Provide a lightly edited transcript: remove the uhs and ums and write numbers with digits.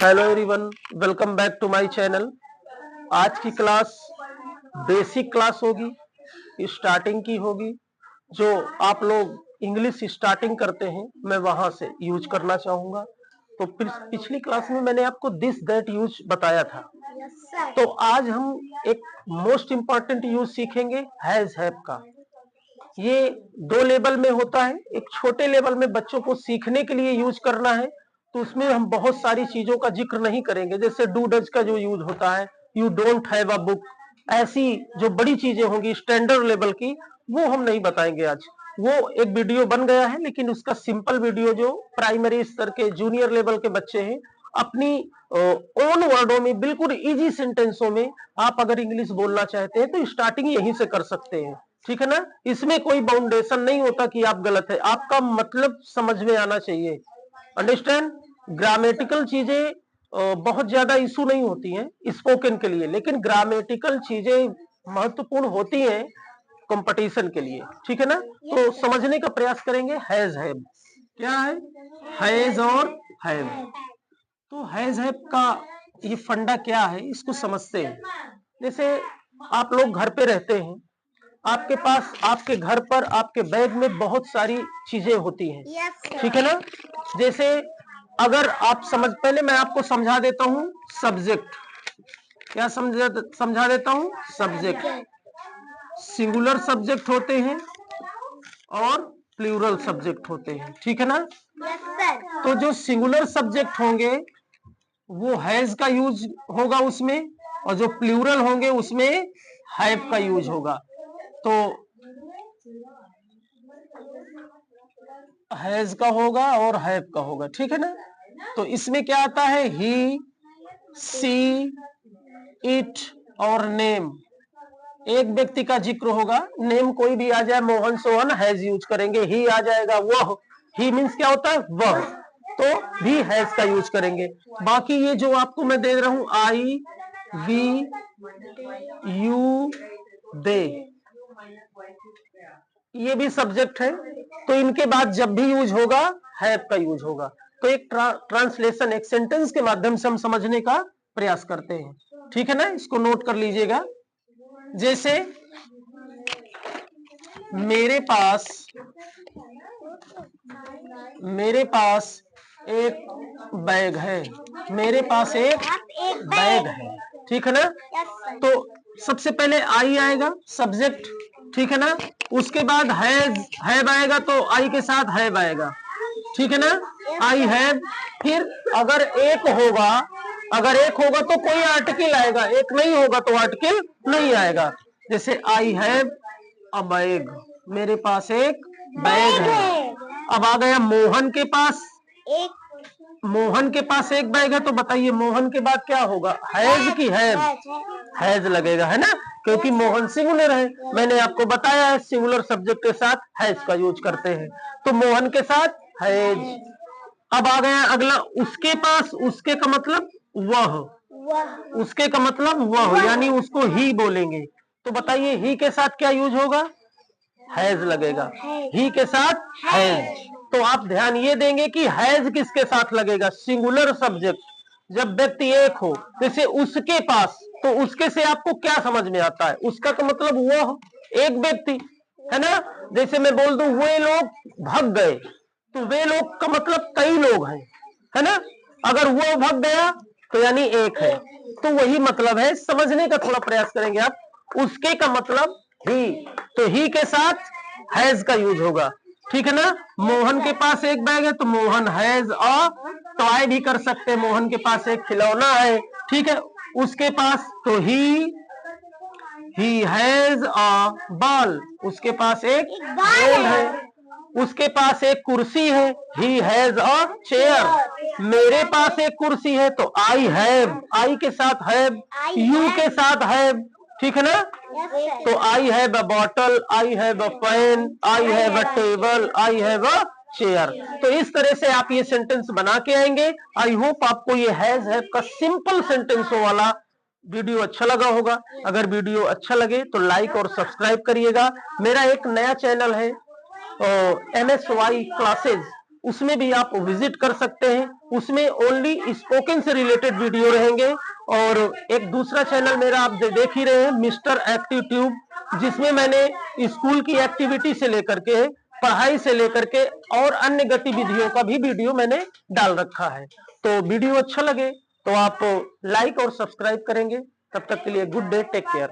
Hello everyone, welcome back to my channel. आज की class basic class होगी, starting की होगी। जो आप लोग इंग्लिश स्टार्टिंग करते हैं मैं वहां से यूज करना चाहूंगा। तो पिछली क्लास में मैंने आपको दिस दैट यूज बताया था। तो आज हम एक मोस्ट इंपॉर्टेंट यूज सीखेंगे हैज हैव का। ये दो लेवल में होता है। एक छोटे लेवल में बच्चों को सीखने के लिए यूज करना है, तो उसमें हम बहुत सारी चीजों का जिक्र नहीं करेंगे। जैसे डू डज का जो यूज होता है, you don't have a book, ऐसी जो बड़ी चीजें होंगी स्टैंडर्ड लेवल की, वो हम नहीं बताएंगे आज। वो एक वीडियो बन गया है, लेकिन उसका सिंपल वीडियो जो प्राइमरी स्तर के जूनियर लेवल के बच्चे हैं, अपनी ओन वर्डों में बिल्कुल इजी सेंटेंसों में आप अगर इंग्लिश बोलना चाहते हैं तो स्टार्टिंग यहीं से कर सकते हैं। ठीक है ना। इसमें कोई बाउंडेशन नहीं होता कि आप गलत है, आपका मतलब समझ में आना चाहिए। अंडरस्टैंड। ग्रामेटिकल चीजें बहुत ज्यादा इशू नहीं होती हैं स्पोकन के लिए, लेकिन ग्रामेटिकल चीजें महत्वपूर्ण होती हैं कंपटीशन के लिए। ठीक है ना। तो समझने का प्रयास करेंगे। हैज हैव क्या है, हैज और हैव। तो हैज हैव का ये फंडा क्या है, इसको समझते हैं। जैसे आप लोग घर पे रहते हैं, आपके पास आपके घर पर आपके बैग में बहुत सारी चीजें होती हैं। ठीक है ना। जैसे अगर आप पहले मैं आपको समझा देता हूं सब्जेक्ट। क्या समझा देता हूं सब्जेक्ट। सिंगुलर सब्जेक्ट होते हैं और प्लूरल सब्जेक्ट होते हैं। ठीक है ना। तो जो सिंगुलर सब्जेक्ट होंगे वो हैज का यूज होगा उसमें, और जो प्लूरल होंगे उसमें हैव का यूज होगा। तो हैज का होगा और हैव का होगा। ठीक है ना। तो इसमें क्या आता है, ही, सी, इट और नेम। एक व्यक्ति का जिक्र होगा, नेम कोई भी आ जाए, मोहन सोहन, हैज यूज करेंगे। ही आ जाएगा, वह, ही मीन्स क्या होता है वह, तो भी हैज का यूज करेंगे। बाकी ये जो आपको मैं दे रहा हूं आई, वी, यू, दे, ये भी सब्जेक्ट है। तो इनके बाद जब भी यूज होगा हैव का यूज होगा। तो एक ट्रांसलेशन, एक सेंटेंस के माध्यम से हम समझने का प्रयास करते हैं। ठीक है ना। इसको नोट कर लीजिएगा। जैसे मेरे पास एक बैग है। मेरे पास एक बैग है। ठीक है ना। तो सबसे पहले आई आएगा सब्जेक्ट। ठीक है ना। उसके बाद हैव आएगा, तो आई के साथ हैव आएगा। ठीक है ना। I have. फिर अगर एक होगा तो कोई आर्टिकल आएगा, एक नहीं होगा तो आर्टिकल नहीं आएगा। जैसे आई हैव अ बैग, मेरे पास एक बैग है। अब आ गया मोहन के पास एक बैग है। तो बताइए मोहन के बाद क्या होगा, हैज की हैव? हैज लगेगा, है ना, क्योंकि मोहन सिंगुलर है। मैंने आपको बताया है सिंगुलर सब्जेक्ट के साथ हैज का यूज करते हैं। तो मोहन के साथ हैज। अब आ गया अगला, उसके पास, उसके का मतलब वह, यानी उसको ही बोलेंगे। तो बताइए ही के साथ क्या यूज होगा, हैज लगेगा। ही के साथ हैज। तो आप ध्यान ये देंगे कि हैज किसके साथ लगेगा, सिंगुलर सब्जेक्ट। जब व्यक्ति एक हो, जैसे उसके पास, तो उसके से आपको क्या समझ में आता है, उसका का मतलब वह एक व्यक्ति, है ना। जैसे मैं बोल दूं वे लोग भाग गए, तो वे लोग का मतलब कई लोग हैं, है ना। अगर वो भाग गया तो यानी एक है। तो वही मतलब है, समझने का थोड़ा प्रयास करेंगे आप। उसके का मतलब ही, तो ही के साथ हैज का यूज होगा। ठीक है ना। मोहन के पास एक बैग है, तो मोहन हैज अ टॉय भी कर सकते हैं, मोहन के पास एक खिलौना है। ठीक है। उसके पास, तो ही हैज अ बॉल, उसके पास एक बॉल है। उसके पास एक कुर्सी है, ही हैज अ चेयर। मेरे पास एक कुर्सी है, तो आई हैव, आई के साथ हैव, यू के साथ हैव। ठीक है ना। तो I have a bottle, I have a pen, I have a table, I have a chair. तो इस तरह से आप ये सेंटेंस बना के आएंगे। आई होप आपको ये हैज हैव का सिंपल सेंटेंसों वाला वीडियो अच्छा लगा होगा। अगर वीडियो अच्छा लगे तो लाइक और सब्सक्राइब करिएगा। मेरा एक नया चैनल है MSY क्लासेज, उसमें भी आप विजिट कर सकते हैं। उसमें ओनली स्पोकन से रिलेटेड वीडियो रहेंगे। और एक दूसरा चैनल मेरा आप देख ही रहे हैं, मिस्टर एक्टिव ट्यूब, जिसमें मैंने स्कूल की एक्टिविटी से लेकर के, पढ़ाई से लेकर के और अन्य गतिविधियों का भी वीडियो मैंने डाल रखा है। तो वीडियो अच्छा लगे तो आप लाइक और सब्सक्राइब करेंगे। तब तक के लिए गुड डे, टेक केयर।